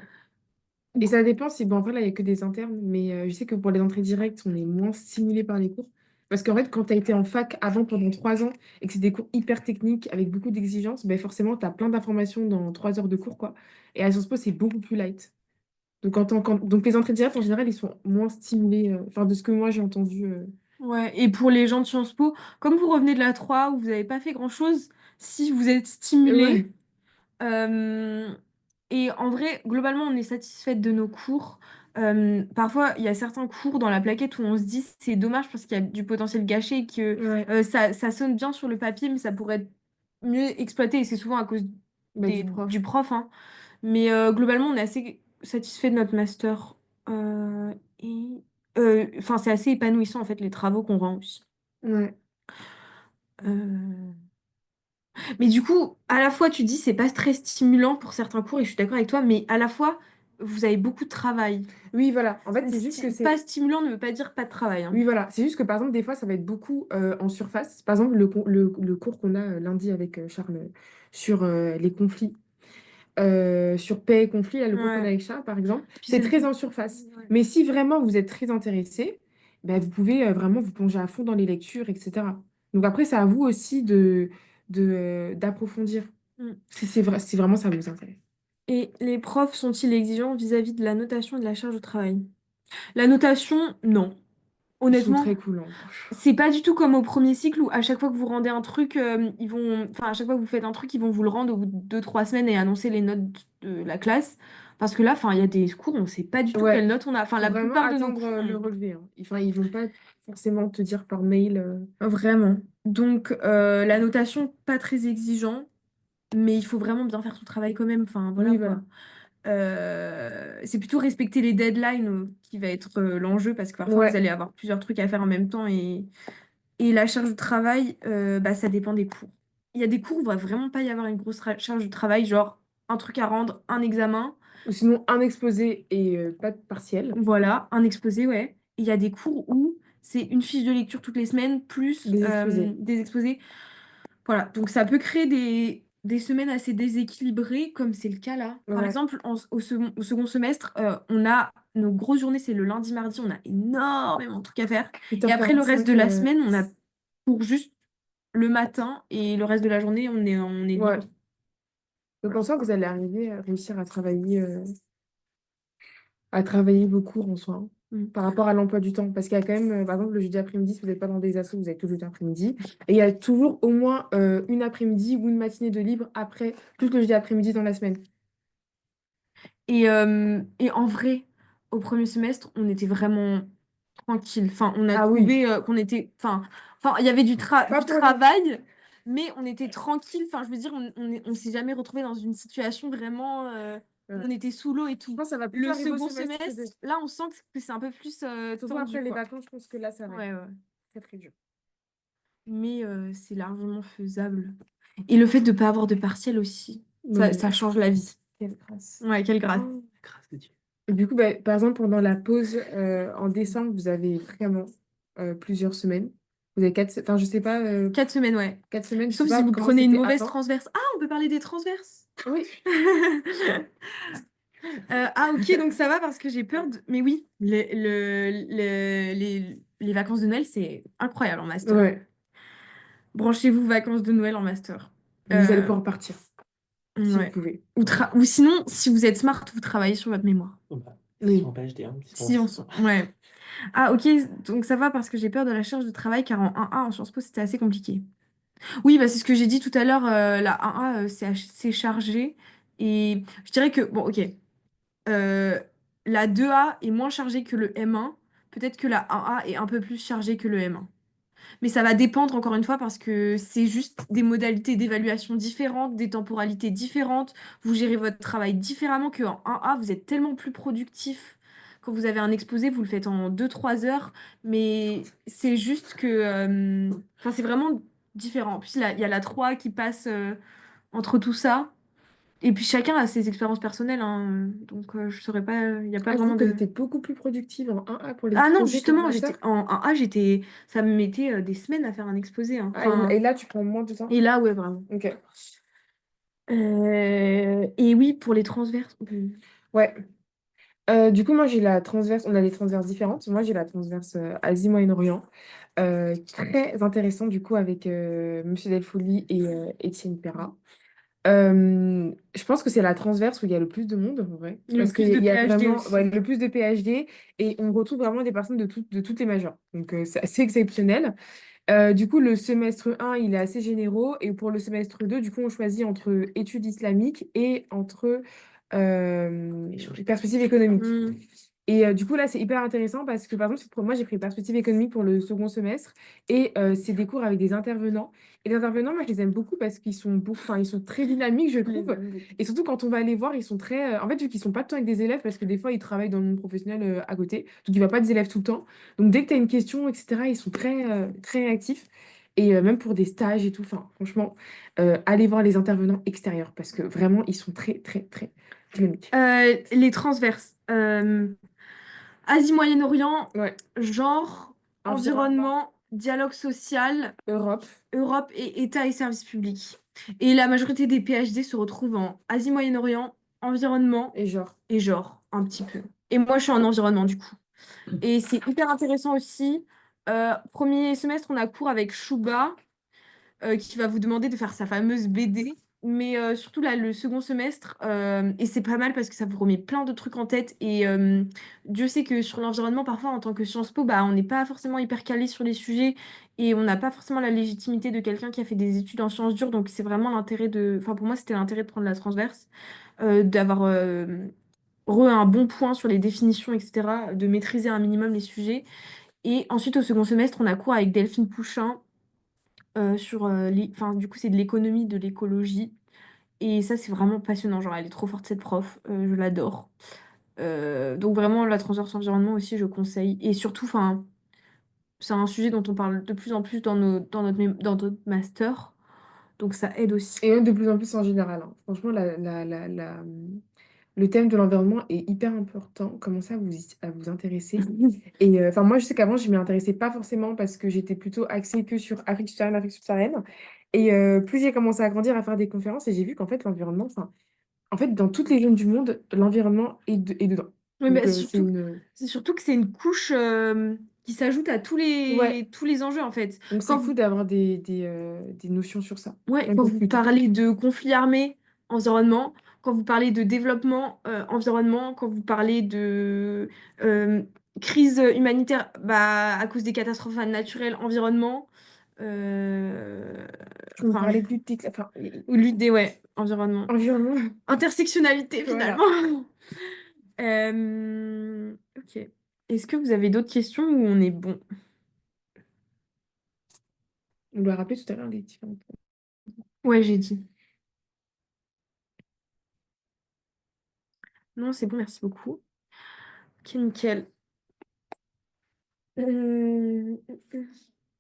Et ça dépend si, bon, après là, il n'y a que des internes, mais je sais que pour les entrées directes, on est moins stimulé par les cours. Parce qu'en fait, quand tu as été en fac avant pendant 3 ans et que c'est des cours hyper techniques avec beaucoup d'exigences, ben forcément, tu as plein d'informations dans 3 heures de cours, quoi. Et à Sciences Po, c'est beaucoup plus light. Donc, donc les entrées directes, en général, ils sont moins stimulés. Enfin, de ce que moi, j'ai entendu. Ouais, et pour les gens de Sciences Po, comme vous revenez de la 3 où vous n'avez pas fait grand-chose, si vous êtes stimulé, Ouais, euh, et en vrai, globalement, on est satisfaite de nos cours. Parfois, il y a certains cours dans la plaquette où on se dit c'est dommage parce qu'il y a du potentiel gâché et que ouais, ça sonne bien sur le papier, mais ça pourrait être mieux exploité et c'est souvent à cause bah, du du prof. prof, hein. Mais globalement, on est assez satisfait de notre master. Et enfin, c'est assez épanouissant en fait les travaux qu'on rend aussi. Ouais. Euh, Mais du coup, à la fois tu dis c'est pas très stimulant pour certains cours et je suis d'accord avec toi, mais à la fois vous avez beaucoup de travail. Oui, voilà. En fait, Donc c'est juste que pas c'est. stimulant ne veut pas dire pas de travail, hein. Oui, voilà. C'est juste que, par exemple, des fois, ça va être beaucoup en surface. Par exemple, le cours qu'on a lundi avec Charles sur les conflits, sur paix et conflit, là, le cours qu'on a Ouais. avec Charles, par exemple, Puis c'est c'est très en surface. ouais. Mais si vraiment vous êtes très intéressé, ben, vous pouvez vraiment vous plonger à fond dans les lectures, etc. Donc après, c'est à vous aussi d'approfondir Mm. si vraiment ça vous intéresse. Et les profs sont-ils exigeants vis-à-vis de la notation et de la charge de travail? La notation, non. Ils sont Honnêtement, très cool, hein, franchement. c'est pas du tout comme au premier cycle où à chaque fois que vous rendez un truc, ils vont, enfin à chaque fois que vous faites un truc, ils vont vous le rendre au bout de 2, 3 semaines et annoncer les notes de la classe. Parce que là, enfin, il y a des cours, on sait pas du tout quelles Ouais, notes on a. Enfin, faut la vraiment plupart de nos attendre cours, le relevé, hein. Enfin, ils vont pas forcément te dire par mail. vraiment. Donc, la notation, pas très exigeant, mais il faut vraiment bien faire son travail quand même. Enfin, voilà Oui, quoi. voilà. C'est plutôt respecter les deadlines qui va être l'enjeu parce que parfois vous Ouais, allez avoir plusieurs trucs à faire en même temps et la charge de travail, bah, ça dépend des cours. Il y a des cours où il va vraiment pas y avoir une grosse charge de travail, genre un truc à rendre, un examen, ou sinon un exposé et pas de partiel. voilà, un exposé, ouais. Et il y a des cours où c'est une fiche de lecture toutes les semaines plus Des exposés. des exposés. Voilà, donc ça peut créer des semaines assez déséquilibrées, comme c'est le cas là. Par Ouais, exemple, au second semestre, on a nos grosses journées, c'est le lundi, mardi, on a énormément de trucs à faire. Et après, le reste 8h45. de la semaine, on a pour juste le matin et le reste de la journée, on est Ouais. libre. Donc en soi, vous allez arriver à réussir à travailler vos cours en soi, hein, Mm. par rapport à l'emploi du temps. Parce qu'il y a quand même, par exemple, le jeudi après-midi, si vous n'êtes pas dans des assos, vous avez tout le jeudi après-midi. Et il y a toujours au moins une après-midi ou une matinée de libre après, plus le jeudi après-midi dans la semaine. Et en vrai, au premier semestre, on était vraiment tranquille. Enfin, on a Ah oui, trouvé qu'on était. Enfin, il y avait pas du pour les. travail, mais on était tranquille. Enfin, je veux dire, on s'est jamais retrouvé dans une situation vraiment où Ouais. on était sous l'eau et Je tout. pense que ça va plutôt Le arriver au second semestre que semestre, là, on sent que c'est un peu plus surtout après tendu, les quoi. vacances, je pense que là, ça va être Ouais, ouais. très très dur. Mais c'est largement faisable. Et le fait de ne pas avoir de partiel aussi, Non, mais ça change la vie. quelle grâce. Ouais, quelle grâce. Oh. Grâce de Dieu. Du coup, bah, par exemple, pendant la pause en décembre, vous avez vraiment plusieurs semaines. Vous avez enfin, je sais pas, 4 semaines, ouais. 4 semaines, je sais Sauf si pas vous comment prenez une c'était mauvaise avant. transverse. Ah, on peut parler des transverses. Oui. Ah, ok, donc ça va parce que j'ai peur de. Mais oui, les vacances de Noël, c'est incroyable en master. Ouais. Branchez-vous vacances de Noël en master. Vous allez Euh, pouvoir partir, si vous ouais. pouvez. Ou sinon, si vous êtes smart, vous travaillez sur votre mémoire. Oh bah, ils sont Oui. en PhD, ils Si on sont... Ouais. Ah, ok, donc ça va parce que j'ai peur de la charge de travail car en 1A, en Sciences Po, c'était assez compliqué. Oui, bah, c'est ce que j'ai dit tout à l'heure, la 1A, c'est chargé. Et je dirais que, bon, ok, la 2A est moins chargée que le M1. Peut-être que la 1A est un peu plus chargée que le M1. Mais ça va dépendre encore une fois parce que c'est juste des modalités d'évaluation différentes, des temporalités différentes. Vous gérez votre travail différemment qu'en 1A, vous êtes tellement plus productif. Quand vous avez un exposé, vous le faites en 2 3 heures, mais c'est juste que... Enfin, c'est vraiment différent. En plus, là, il y a la 3 qui passe entre tout ça. Et puis chacun a ses expériences personnelles, hein. Donc je saurais pas, il n'y a pas Ah, je trouve vraiment que tu de... étais beaucoup plus productive en 1A pour les Ah non, exposés qu'en justement, master. j'étais en 1A, ça me mettait des semaines à faire un exposé, hein. Ah, Enfin, et là, tu prends moins de temps? et là, ouais, vraiment. Ok. Et oui, pour les transverses. Ouais. Du coup, moi, j'ai la transverse. On a des transverses différentes. Moi, j'ai la transverse Asie-Moyen-Orient. Très intéressant, du coup, avec Monsieur Delfouli et Étienne Perra. Je pense que c'est la transverse où il y a le plus de monde, en vrai. Le Parce plus qu'il de y a PhD vraiment aussi. ouais, le plus de PhD et on retrouve vraiment des personnes de toutes les majeures. Donc, c'est assez exceptionnel. Du coup, le semestre 1, il est assez généraux. Et pour le semestre 2, du coup, on choisit entre études islamiques et entre perspectives économiques. Hmm. Et du coup, là, c'est hyper intéressant parce que, par exemple, moi, j'ai pris perspective économique pour le second semestre et c'est des cours avec des intervenants. Et les intervenants, moi, je les aime beaucoup parce qu'ils sont, enfin, ils sont très dynamiques, je Je les trouve. aime beaucoup. Et surtout, quand on va les voir, ils sont très. En fait, vu qu'ils sont pas tout le temps avec des élèves, parce que des fois, ils travaillent dans le monde professionnel à côté. Donc, il ne va pas des élèves tout le temps. Donc, dès que tu as une question, etc., ils sont très réactifs. Et même pour des stages et tout, enfin, franchement, allez voir les intervenants extérieurs parce que vraiment, ils sont très dynamiques. Les transverses. Asie, Moyen-Orient, Ouais, genre, environnement, environnement, dialogue social, Europe Europe et État et services publics. Et la majorité des PhD se retrouvent en Asie, Moyen-Orient, environnement et genre. et genre, un petit peu. Et moi, je suis en environnement, du coup. Et c'est hyper intéressant aussi. Premier semestre, on a cours avec Chouba, qui va vous demander de faire sa fameuse BD. Mais surtout là, le second semestre, et c'est pas mal parce que ça vous remet plein de trucs en tête. Et Dieu sait que sur l'environnement, parfois, en tant que Sciences Po, bah, on n'est pas forcément hyper calé sur les sujets et on n'a pas forcément la légitimité de quelqu'un qui a fait des études en sciences dures. Donc c'est vraiment l'intérêt de... Enfin, pour moi, c'était l'intérêt de prendre la transverse, d'avoir un bon point sur les définitions, etc., de maîtriser un minimum les sujets. Et ensuite, au second semestre, on a cours avec Delphine Pouchin sur enfin, du coup, c'est de l'économie, de l'écologie. Et ça, c'est vraiment passionnant. Genre, elle est trop forte, cette prof. Je l'adore. Donc, vraiment, la transverse environnement aussi, je conseille. Et surtout, enfin, c'est un sujet dont on parle de plus en plus dans notre master. Donc, ça aide aussi. Et même de plus en plus en général, hein. Franchement, le thème de l'environnement est hyper important. Commencez à vous intéresser. Et enfin, moi, je sais qu'avant, je m'y intéressais pas forcément parce que j'étais plutôt axée que sur Afrique subsaharienne. Et plus j'ai commencé à grandir, à faire des conférences, et j'ai vu qu'en fait, l'environnement, enfin, en fait, dans toutes les zones du monde, l'environnement est dedans. Oui, Donc, mais c'est une. c'est surtout que c'est une couche qui s'ajoute à Ouais. tous les enjeux, en fait. Donc, c'est Quand cool vous d'avoir des notions sur ça, Ouais, un quand peu vous plus tôt. parlez de conflit armé, environnement, quand vous parlez de développement, environnement, quand vous parlez de euh, crise humanitaire bah, à cause des catastrophes naturelles, environnement, euh, Je me enfin, parlais plus de enfin, ou lutte des, ouais, environnement. environnement. Intersectionnalité Voilà. finalement. Ok. Est-ce que vous avez d'autres questions ou on est bon? On doit rappeler tout à l'heure les différents points. Ouais, j'ai dit. Non, c'est bon, merci beaucoup. Ok, nickel. Euh,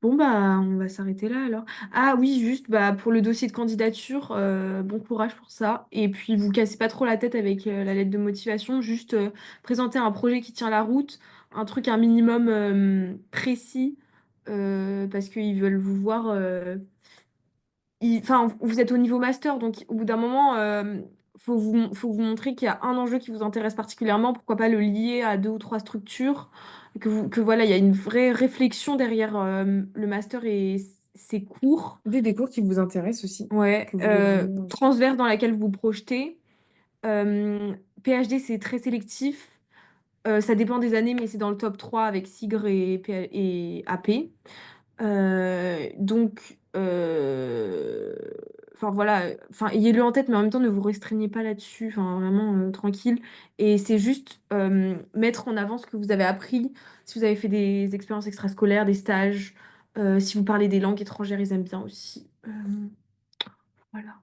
Bon, bah, on va s'arrêter là alors. Ah oui, juste bah, pour le dossier de candidature, bon courage pour ça. Et puis, vous cassez pas trop la tête avec la lettre de motivation, juste présenter un projet qui tient la route, un truc un minimum précis, parce qu'ils veulent vous voir. Enfin, vous êtes au niveau master, donc au bout d'un moment, faut vous montrer qu'il y a un enjeu qui vous intéresse particulièrement. Pourquoi pas le lier à deux ou trois structures, que voilà, il y a une vraie réflexion derrière le master et ses cours, Des cours qui vous intéressent aussi, ouais, que vous voulez vraiment suivre. transverse dans laquelle vous vous projetez. Euh, PhD, c'est très sélectif. Ça dépend des années, mais c'est dans le top 3 avec SIGRE et AP. Donc, enfin voilà, enfin ayez-le en tête, mais en même temps ne vous restreignez pas là-dessus, enfin vraiment tranquille. Et c'est juste mettre en avant ce que vous avez appris, si vous avez fait des expériences extrascolaires, des stages, Si vous parlez des langues étrangères, ils aiment bien aussi. Voilà.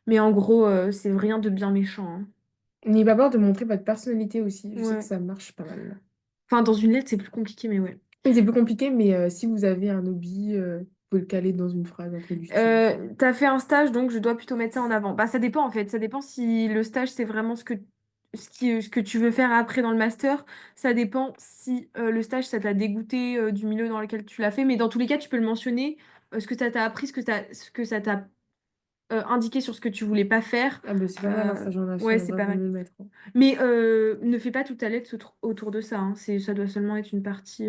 Mais en gros, c'est rien de bien méchant, hein. N'ayez pas peur de montrer votre personnalité aussi. Je sais que Ouais. ça marche pas mal. Enfin, dans une lettre, c'est plus compliqué, mais ouais. Oui, c'est plus compliqué, mais si vous avez un hobby, vous pouvez le caler dans une phrase un peu du style. T'as fait un stage, donc je dois plutôt mettre ça en avant. Bah, ça dépend en fait. Ça dépend si le stage, c'est vraiment ce que tu veux faire après dans le master. Ça dépend si le stage, ça t'a dégoûté du milieu dans lequel tu l'as fait. Mais dans tous les cas, tu peux le mentionner, ce que ça t'a appris, ce que ça t'a indiqué sur ce que tu voulais pas faire. Ah bah c'est pas mal un stage en Ouais, master, en c'est vrai, pas vaut mal. mieux le mettre, hein. Mais ne fais pas toute ta lettre autour de ça, hein. Ça doit seulement être une partie.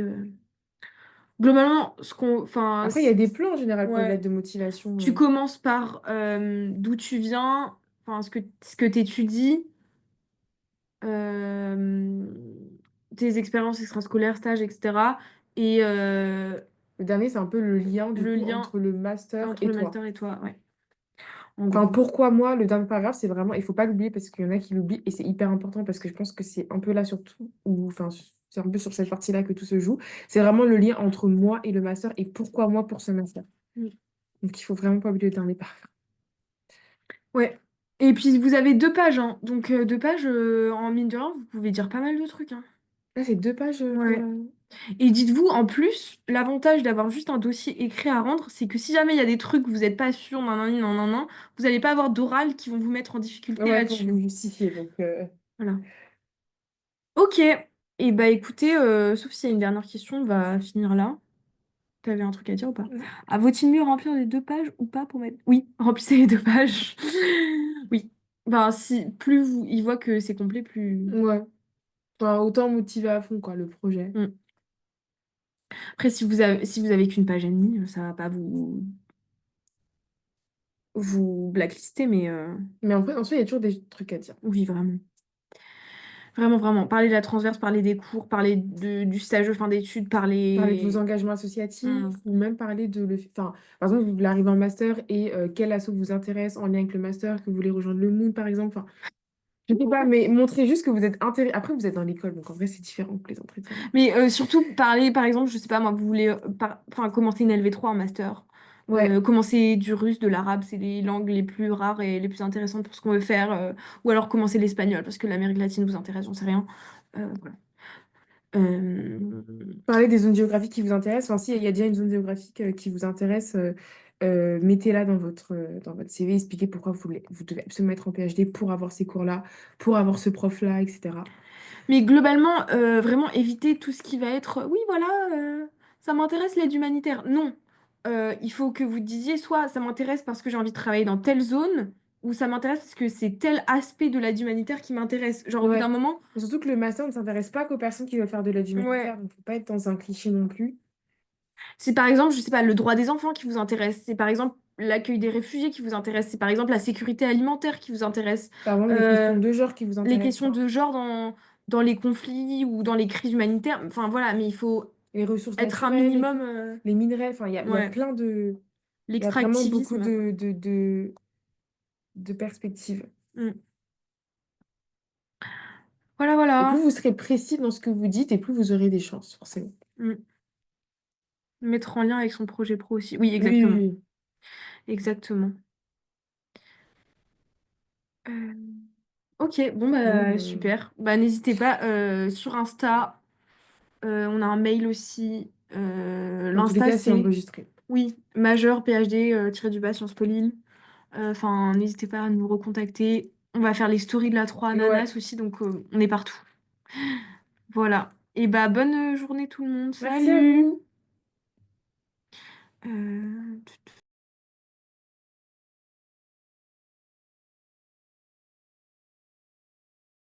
Globalement, enfin, Après, il y a des plans en général pour les ouais. lettres de motivation. Tu commences par d'où tu viens, enfin ce que tu étudies, tes expériences extrascolaires, stages, etc. Et Le dernier, c'est un peu le lien du le coup lien entre le master entre et le toi. master et toi, ouais, en Enfin, gros. pourquoi moi, le dernier paragraphe, c'est vraiment, il faut pas l'oublier parce qu'il y en a qui l'oublient et c'est hyper important parce que je pense que c'est un peu là surtout, ou enfin, c'est un peu sur cette partie-là que tout se joue. C'est vraiment le lien entre moi et le master et pourquoi moi pour ce master. Mm. Donc, il faut vraiment pas oublier le dernier paragraphe. Ouais. Et puis vous avez 2 pages, hein. Donc 2 pages, en mine de rien, vous pouvez dire pas mal de trucs, hein. Là, c'est 2 pages pour Ouais. Et dites-vous, en plus, l'avantage d'avoir juste un dossier écrit à rendre, c'est que si jamais il y a des trucs que vous n'êtes pas sûr, nan, nan, nan, nan, vous n'allez pas avoir d'oral qui vont vous mettre en difficulté Ouais, pour là-dessus. vous justifier. Donc, Voilà. Ok. Et bah écoutez, sauf s'il y a une dernière question, on va finir là. T'avais un truc à dire ou pas? Ah, vaut-il mieux remplir les 2 pages ou pas pour mettre... Oui, remplissez les 2 pages. Oui. Enfin, si plus il voit que c'est complet, plus... ouais. Enfin, autant motiver à fond, quoi, le projet. Hmm. Après, si vous avez qu'une page et demie, ça va pas vous blacklister, mais Mais en fait, en soi, il y a toujours des trucs à dire. oui, vraiment. Vraiment, vraiment. Parler de la transverse, parler des cours, parler du stage de fin d'études, Parler de vos parler... engagements associatifs Hmm. ou même parler de enfin, par exemple, vous voulez arriver en master et quel asso vous intéresse en lien avec le master, que vous voulez rejoindre le Moon, par exemple. Enfin, je sais pas, mais montrez juste que vous êtes intéressé. Après, vous êtes dans l'école, donc en vrai, c'est différent que les entretiens. Mais surtout, parler, par exemple, je sais pas, moi, vous voulez enfin, commencer une LV3 en master. Ouais, Commencer du russe, de l'arabe, c'est les langues les plus rares et les plus intéressantes pour ce qu'on veut faire. Ou alors commencer l'espagnol, parce que l'Amérique latine vous intéresse, j'en sais rien. Voilà. Euh, parler des zones géographiques qui vous intéressent. Enfin, si il y a déjà une zone géographique qui vous intéresse, mettez-la dans votre CV, expliquez pourquoi vous devez absolument être en PhD pour avoir ces cours-là, pour avoir ce prof-là, etc. Mais globalement, vraiment éviter tout ce qui va être, oui, voilà, ça m'intéresse l'aide humanitaire. Non. Il faut que vous disiez soit ça m'intéresse parce que j'ai envie de travailler dans telle zone, ou ça m'intéresse parce que c'est tel aspect de l'aide humanitaire qui m'intéresse. Genre au bout d'un Ouais. moment, Surtout que le master ne s'intéresse pas qu'aux personnes qui veulent faire de l'aide ouais. humanitaire, donc faut pas être dans un cliché non plus. C'est par exemple, je sais pas, le droit des enfants qui vous intéresse. C'est par exemple l'accueil des réfugiés qui vous intéresse. C'est par exemple la sécurité alimentaire qui vous intéresse. Par exemple, les questions Euh, de genre qui vous les intéressent, questions enfin, de genre dans les conflits ou dans les crises humanitaires. Enfin voilà, mais il faut les ressources être un naturelles, minimum. les minerais, enfin, il y a Ouais, plein de... Il y a vraiment beaucoup l'extractivisme. de perspectives. Mm. Voilà, Et plus voilà. vous serez précis dans ce que vous dites, et plus vous aurez des chances, forcément. Mm. Mettre en lien avec son projet pro aussi. Oui, Oui, oui, exactement. oui. Exactement. Euh, Ok, bon Bon, bah super. Bah n'hésitez pas sur Insta. On a un mail aussi. dans tous les L'Insta cas, c'est c'est enregistré. oui, majeur PhD tiré du bas Sciences Po Lille. Enfin, n'hésitez pas à nous recontacter. On va faire les stories de la 3 Ouais. ananas aussi, donc on est partout. Voilà. Et bah bonne journée tout le monde. Merci à Salut! vous. Euh,